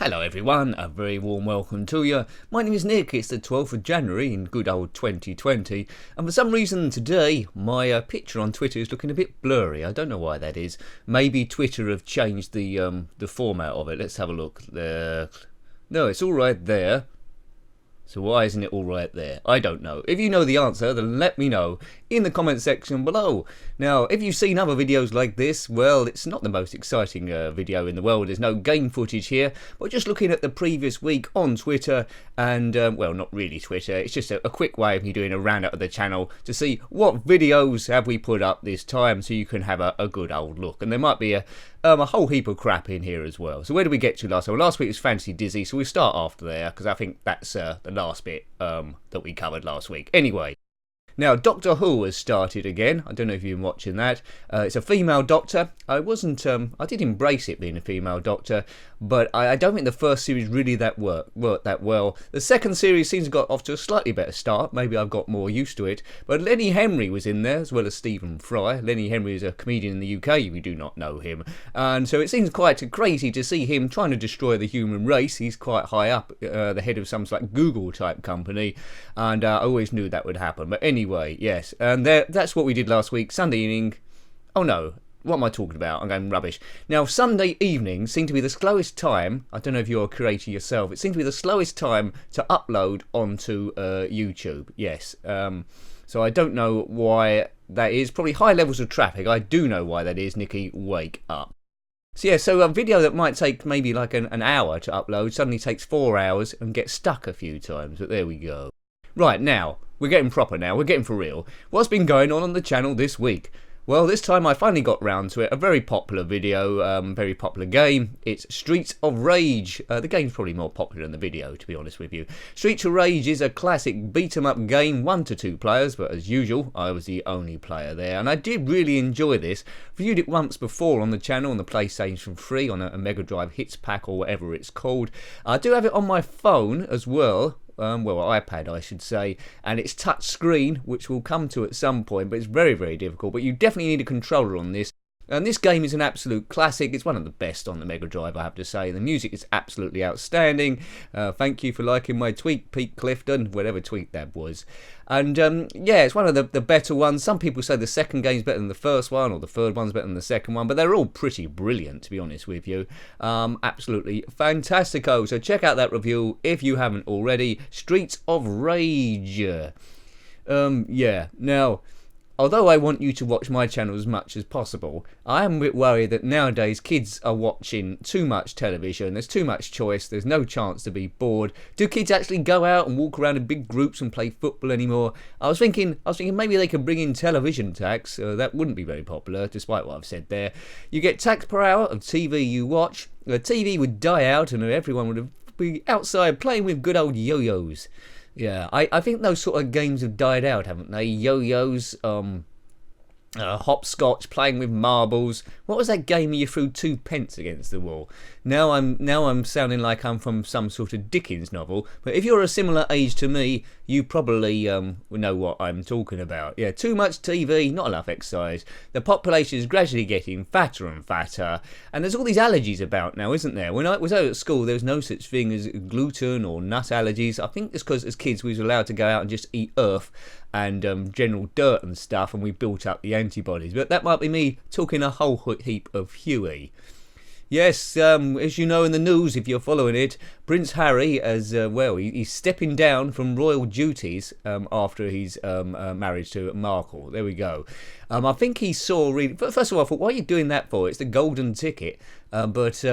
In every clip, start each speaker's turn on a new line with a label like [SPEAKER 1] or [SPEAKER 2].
[SPEAKER 1] Hello everyone, a very warm welcome to you. My name is Nick, it's the 12th of January in good old 2020, and for some reason today my picture on Twitter is looking a bit blurry. I don't know why that is. Maybe Twitter have changed the format of it. Let's have a look. No, it's all right there. So why isn't it all right there? I don't know. If you know the answer, then let me know in the comment section below. Now, if you've seen other videos like this, well, it's not the most exciting video in the world. There's no game footage here. But just looking at the previous week on Twitter, and, well, not really Twitter. It's just a quick way of me doing a roundup of the channel to see what videos have we put up this time so you can have a good old look. And there might be a whole heap of crap in here as well. So where did we get to last time? Well, last week was Fantasy Dizzy, so we'll start after there, because I think that's the last bit that we covered last week. Anyway, now Doctor Who has started again. I don't know if you've been watching that. It's a female doctor. I did embrace it being a female doctor, but I don't think the first series really worked that well. The second series seems to have got off to a slightly better start. Maybe I've got more used to it. But Lenny Henry was in there, as well as Stephen Fry. Lenny Henry is a comedian in the UK, if you do not know him. And so it seems quite crazy to see him trying to destroy the human race. He's quite high up, the head of some sort of Google type company. And I always knew that would happen. But anyway, yes. And that's what we did last week. Sunday evening. Oh no. What am I talking about? I'm going rubbish. Now, Sunday evenings seem to be the slowest time. I don't know if you're a creator yourself. It seems to be the slowest time to upload onto YouTube. Yes. So I don't know why that is. Probably high levels of traffic. I do know why that is. Nikki, wake up. So yeah, so a video that might take maybe like an hour to upload suddenly takes 4 hours and gets stuck a few times. But there we go. Right, now, we're getting proper now. We're getting for real. What's been going on the channel this week? Well, this time I finally got round to it. A very popular video, very popular game. It's Streets of Rage. The game's probably more popular than the video, to be honest with you. Streets of Rage is a classic beat-em-up game, 1 to 2 players, but as usual, I was the only player there. And I did really enjoy this. Viewed it once before on the channel, on the PlayStation 3, on a Mega Drive Hits Pack, or whatever it's called. I do have it on my phone as well. iPad I should say, and it's touch screen, which we'll come to at some point, but it's very, very difficult. But you definitely need a controller on this. And this game is an absolute classic. It's one of the best on the Mega Drive, I have to say. The music is absolutely outstanding. Thank you for liking my tweet, Pete Clifton, whatever tweet that was. And yeah, it's one of the better ones. Some people say the second game's better than the first one, or the third one's better than the second one, but they're all pretty brilliant, to be honest with you. Absolutely fantastico. So check out that review if you haven't already. Streets of Rage. Yeah, now, although I want you to watch my channel as much as possible, I am a bit worried that nowadays kids are watching too much television. There's too much choice. There's no chance to be bored. Do kids actually go out and walk around in big groups and play football anymore? I was thinking maybe they could bring in television tax. That wouldn't be very popular, despite what I've said there. You get tax per hour of TV you watch. The TV would die out and everyone would be outside playing with good old yo-yos. Yeah, I think those sort of games have died out, haven't they? Yo-yos, hopscotch, playing with marbles. What was that game where you threw 2 pence against the wall? Now I'm sounding like I'm from some sort of Dickens novel. But if you're a similar age to me, you probably know what I'm talking about. Yeah, too much TV, not enough exercise. The population is gradually getting fatter and fatter, and there's all these allergies about now, isn't there? When I was out at school, there was no such thing as gluten or nut allergies. I think it's because as kids we was allowed to go out and just eat earth and general dirt and stuff, and we built up the antibodies. But that might be me talking a whole heap of Huey. Yes, as you know in the news, if you're following it, Prince Harry, he's stepping down from royal duties after he's married to Markle. There we go. I think he saw, first of all, I thought, what are you doing that for? It's the golden ticket. But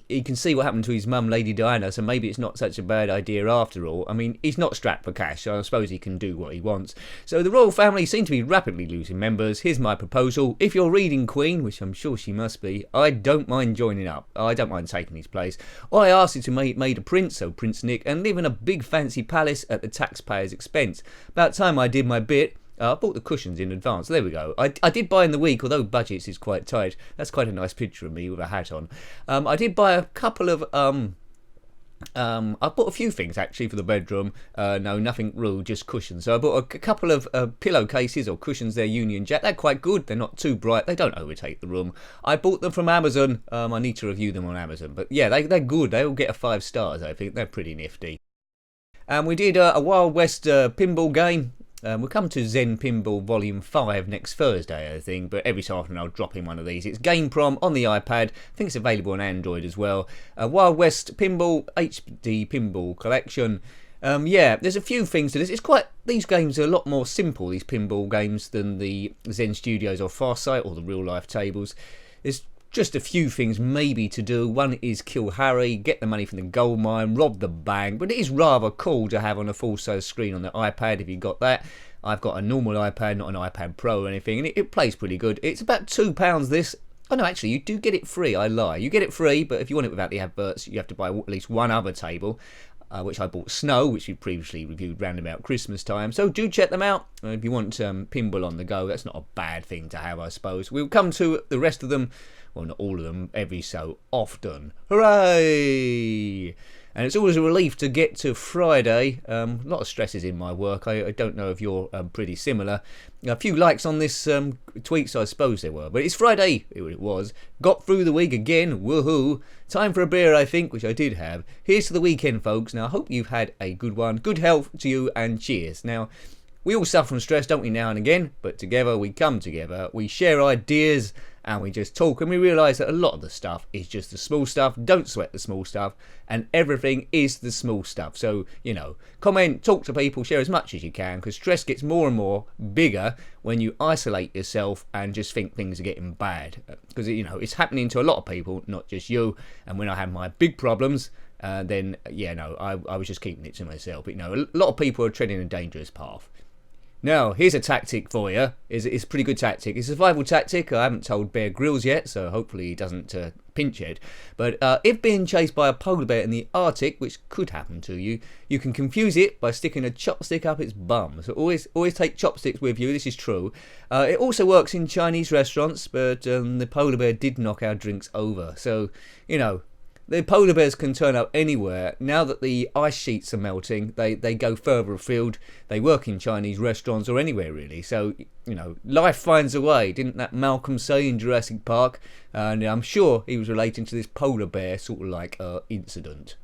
[SPEAKER 1] he can see what happened to his mum, Lady Diana, so maybe it's not such a bad idea after all. I mean, he's not strapped for cash, so I suppose he can do what he wants. So the royal family seem to be rapidly losing members. Here's my proposal. If you're reading Queen, which I'm sure she must be, I don't mind joining up. I don't mind taking his place. I asked you to make made a prince, so Prince Nick, and live in a big fancy palace at the taxpayer's expense. About time I did my bit. I bought the cushions in advance. There we go. I did buy in the week, although budgets is quite tight. That's quite a nice picture of me with a hat on. I did buy a couple of I bought a few things actually for the bedroom. No, nothing real, just cushions. So I bought a couple of pillowcases or cushions. They're Union Jack. They're quite good. They're not too bright. They don't overtake the room. I bought them from Amazon. I need to review them on Amazon. But yeah, they're good. They all get a 5 stars, I think. They're pretty nifty. And we did a Wild West pinball game. We'll come to Zen Pinball Volume 5 next Thursday, I think, but every so often I'll drop in one of these. It's GameProm on the iPad. I think it's available on Android as well. Wild West Pinball HD Pinball Collection. Yeah, there's a few things to this. These games are a lot more simple, these pinball games, than the Zen Studios or Farsight or the real life tables. There's just a few things maybe to do. One is kill Harry, get the money from the gold mine, rob the bank. But it is rather cool to have on a full-size screen on the iPad if you got that. I've got a normal iPad, not an iPad Pro or anything, and it plays pretty good. It's about £2 this. Oh no, actually, you do get it free. I lie. You get it free, but if you want it without the adverts, you have to buy at least one other table. Which I bought Snow, which we previously reviewed round about Christmas time. So do check them out. If you want pinball on the go, that's not a bad thing to have, I suppose. We'll come to the rest of them, well, not all of them, every so often. Hooray! And it's always a relief to get to Friday. A lot of stresses in my work. I don't know if you're pretty similar. A few likes on this tweets, I suppose there were. But it's Friday, it was. Got through the week again, woohoo. Time for a beer, I think, which I did have. Here's to the weekend, folks. Now, I hope you've had a good one. Good health to you and cheers. Now, we all suffer from stress, don't we, now and again? But together, we come together. We share ideas and we just talk, and we realise that a lot of the stuff is just the small stuff. Don't sweat the small stuff, and everything is the small stuff. So, you know, comment, talk to people, share as much as you can, because stress gets more and more bigger when you isolate yourself and just think things are getting bad. Because, you know, it's happening to a lot of people, not just you. And when I had my big problems, then, yeah, no, I was just keeping it to myself. But, you know, a lot of people are treading a dangerous path. Now, here's a tactic for you. It's a pretty good tactic. It's a survival tactic. I haven't told Bear Grylls yet, so hopefully he doesn't pinch it. But if being chased by a polar bear in the Arctic, which could happen to you, you can confuse it by sticking a chopstick up its bum. So always take chopsticks with you. This is true. It also works in Chinese restaurants, but the polar bear did knock our drinks over. So, you know, the polar bears can turn up anywhere. Now that the ice sheets are melting, they go further afield. They work in Chinese restaurants or anywhere, really. So, you know, life finds a way. Didn't that Malcolm say in Jurassic Park? And I'm sure he was relating to this polar bear sort of like incident.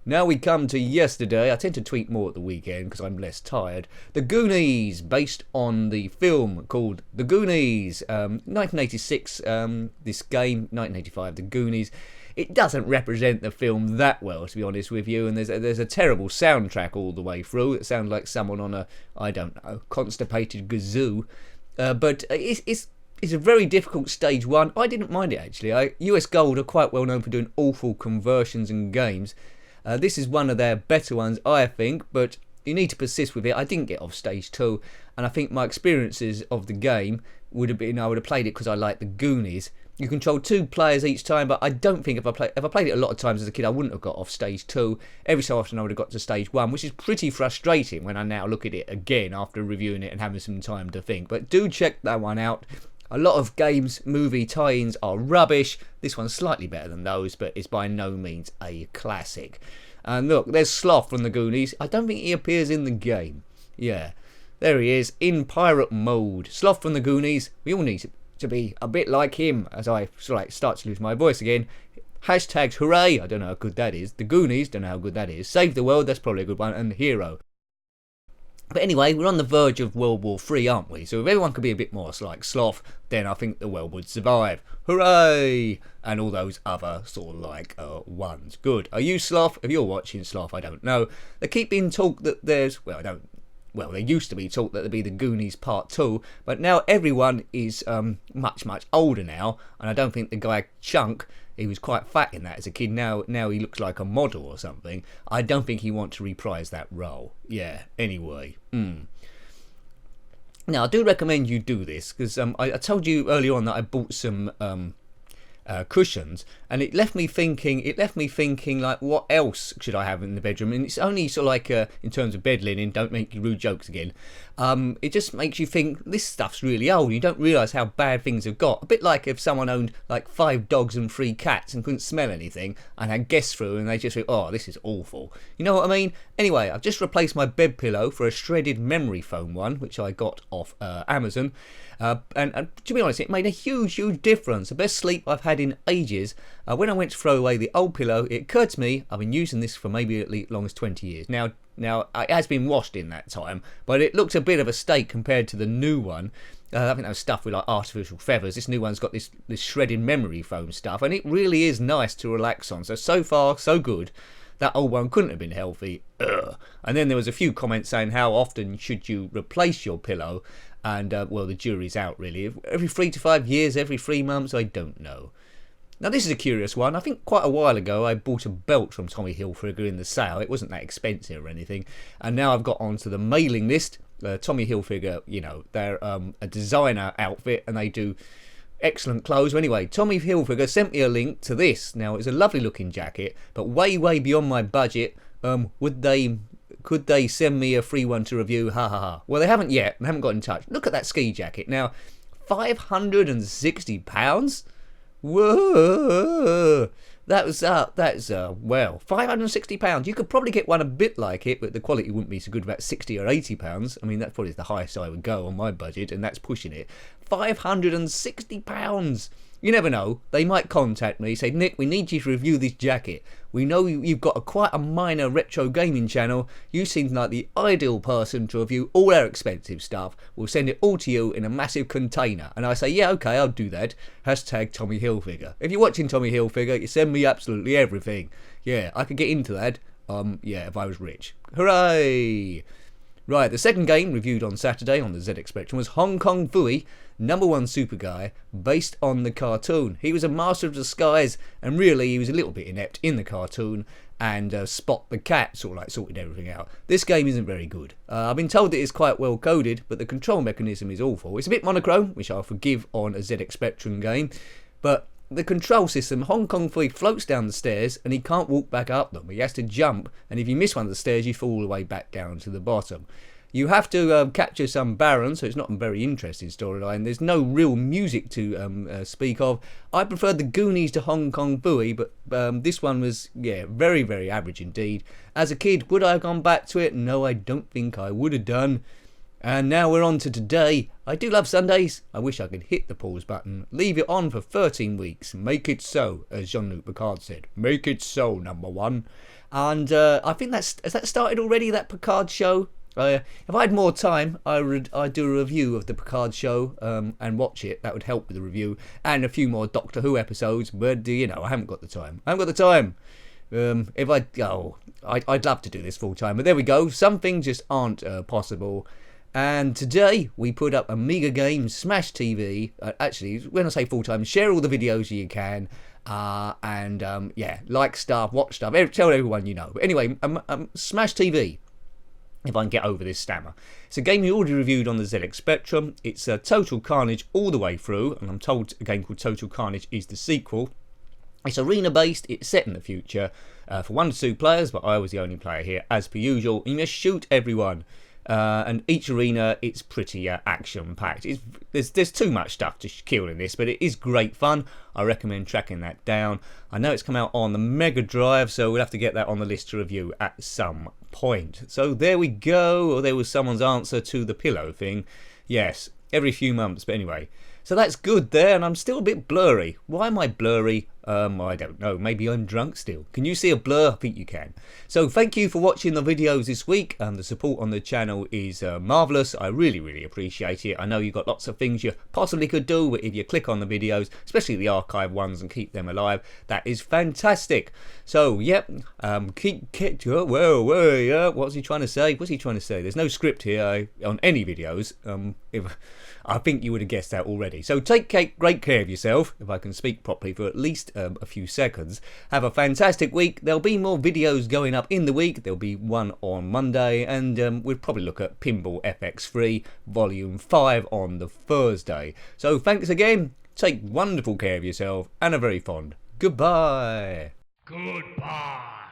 [SPEAKER 1] Now we come to yesterday. I tend to tweet more at the weekend because I'm less tired. The Goonies, based on the film called The Goonies. 1986, this game, 1985, The Goonies. It doesn't represent the film that well, to be honest with you, and there's a terrible soundtrack all the way through. It sounds like someone on a, I don't know, constipated kazoo. But it's a very difficult stage one. I didn't mind it, actually. US Gold are quite well known for doing awful conversions and games. This is one of their better ones, I think, but you need to persist with it. I didn't get off stage 2, and I think my experiences of the game would have been, I would have played it because I like the Goonies. You control 2 players each time, but I don't think if I played it a lot of times as a kid, I wouldn't have got off stage 2. Every so often I would have got to stage 1, which is pretty frustrating when I now look at it again after reviewing it and having some time to think. But do check that one out. A lot of games, movie tie-ins are rubbish. This one's slightly better than those, but it's by no means a classic. And look, there's Sloth from the Goonies. I don't think he appears in the game. Yeah, there he is, in pirate mode. Sloth from the Goonies. We all need to be a bit like him, as I start to lose my voice again. Hashtags hooray, I don't know how good that is. The Goonies, don't know how good that is. Save the world, that's probably a good one. And Hero. But anyway, we're on the verge of World War III, aren't we? So if everyone could be a bit more like Sloth, then I think the world would survive. Hooray! And all those other sort of like ones. Good. Are you Sloth? If you're watching Sloth, I don't know. They keep being talk that there's, well, there used to be talk that there'd be the Goonies Part 2, but now everyone is much, much older now, and I don't think the guy Chunk, he was quite fat in that as a kid, now he looks like a model or something. I don't think he wants to reprise that role. Yeah, anyway. Now, I do recommend you do this, because I told you earlier on that I bought some cushions, and it left me thinking like, what else should I have in the bedroom? And it's only sort of like in terms of bed linen, don't make rude jokes again, it just makes you think this stuff's really old. You don't realise how bad things have got. A bit like if someone owned like 5 dogs and 3 cats and couldn't smell anything and had guests through and they just think, oh, this is awful. You know what I mean? Anyway, I've just replaced my bed pillow for a shredded memory foam one, which I got off Amazon. And to be honest, it made a huge difference. The best sleep I've had in ages. When I went to throw away the old pillow, it occurred to me I've been using this for maybe at least long as 20 years. Now it has been washed in that time, but it looks a bit of a steak compared to the new one. I think that was stuffed with like artificial feathers. This new one's got this shredded memory foam stuff, and it really is nice to relax on. So far, so good. That old one couldn't have been healthy. Ugh. And then there was a few comments saying how often should you replace your pillow, and well, the jury's out really. Every 3 to 5 years, every 3 months, I don't know. Now this is a curious one. I think quite a while ago I bought a belt from Tommy Hilfiger in the sale. It wasn't that expensive or anything, and now I've got onto the mailing list. Tommy Hilfiger, you know, they're a designer outfit and they do excellent clothes. Anyway, Tommy Hilfiger sent me a link to this. Now it's a lovely looking jacket, but way beyond my budget. Could they send me a free one to review? Ha ha ha. Well, they haven't yet. They haven't got in touch. Look at that ski jacket. Now, £560. Whoa, that's well, £560. You could probably get one a bit like it, but the quality wouldn't be so good. About £60 or £80. I mean, that's probably the highest I would go on my budget, and that's pushing it. £560. You never know. They might contact me, say, Nick, we need you to review this jacket. We know you've got quite a minor retro gaming channel. You seem like the ideal person to review all our expensive stuff. We'll send it all to you in a massive container. And I say, yeah, okay, I'll do that. Hashtag Tommy Hilfiger. If you're watching Tommy Hilfiger, you send me absolutely everything. Yeah, I could get into that. Yeah, if I was rich. Hooray! Right, the second game reviewed on Saturday on the ZX Spectrum was Hong Kong Phooey, #1 super guy, based on the cartoon. He was a master of disguise, and really he was a little bit inept in the cartoon, and Spot the cat sort of like sorted everything out. This game isn't very good. I've been told that it's quite well coded, but the control mechanism is awful. It's a bit monochrome, which I'll forgive on a ZX Spectrum game, but the control system, Hong Kong Phooey floats down the stairs and he can't walk back up them. He has to jump, and if you miss one of the stairs, you fall all the way back down to the bottom. You have to capture some barons, so it's not a very interesting storyline. There's no real music to speak of. I preferred the Goonies to Hong Kong Phooey, but this one was, yeah, very average indeed. As a kid, would I have gone back to it? No, I don't think I would have done. And now we're on to today. I do love Sundays. I wish I could hit the pause button, leave it on for 13 weeks. Make it so, as Jean-Luc Picard said. Make it so, #1. And I think has that started already, that Picard show? If I had more time, I'd do a review of the Picard show and watch it. That would help with the review. And a few more Doctor Who episodes. But, you know, I haven't got the time. I'd love to do this full time. But there we go. Some things just aren't possible. And today we put up Amiga Games, Smash TV. Actually, when I say full time, share all the videos you can. Yeah, like stuff, watch stuff, tell everyone you know. But anyway, Smash TV. If I can get over this stammer. It's a game we already reviewed on the ZX Spectrum. It's Total Carnage all the way through, and I'm told a game called Total Carnage is the sequel. It's arena based, it's set in the future, for 1 to 2 players, but I was the only player here as per usual. You must shoot everyone. And each arena, it's pretty action packed. There's too much stuff to kill in this, but it is great fun. I recommend tracking that down. I know it's come out on the Mega Drive, so we'll have to get that on the list to review at some point. So there we go. Or there was someone's answer to the pillow thing. Yes, every few months, but anyway. So that's good there, and I'm still a bit blurry. Why am I blurry? I don't know. Maybe I'm drunk still. Can you see a blur? I think you can. So thank you for watching the videos this week. The support on the channel is marvellous. I really appreciate it. I know you've got lots of things you possibly could do, but if you click on the videos, especially the archive ones, and keep them alive, that is fantastic. So, yep, what's he trying to say? What's he trying to say? There's no script here on any videos. I think you would have guessed that already. So take great care of yourself, if I can speak properly for at least a few seconds. Have a fantastic week. There'll be more videos going up in the week. There'll be one on Monday, and we'll probably look at Pinball FX3 Volume 5 on the Thursday. So thanks again. Take wonderful care of yourself, and a very fond goodbye.
[SPEAKER 2] Goodbye.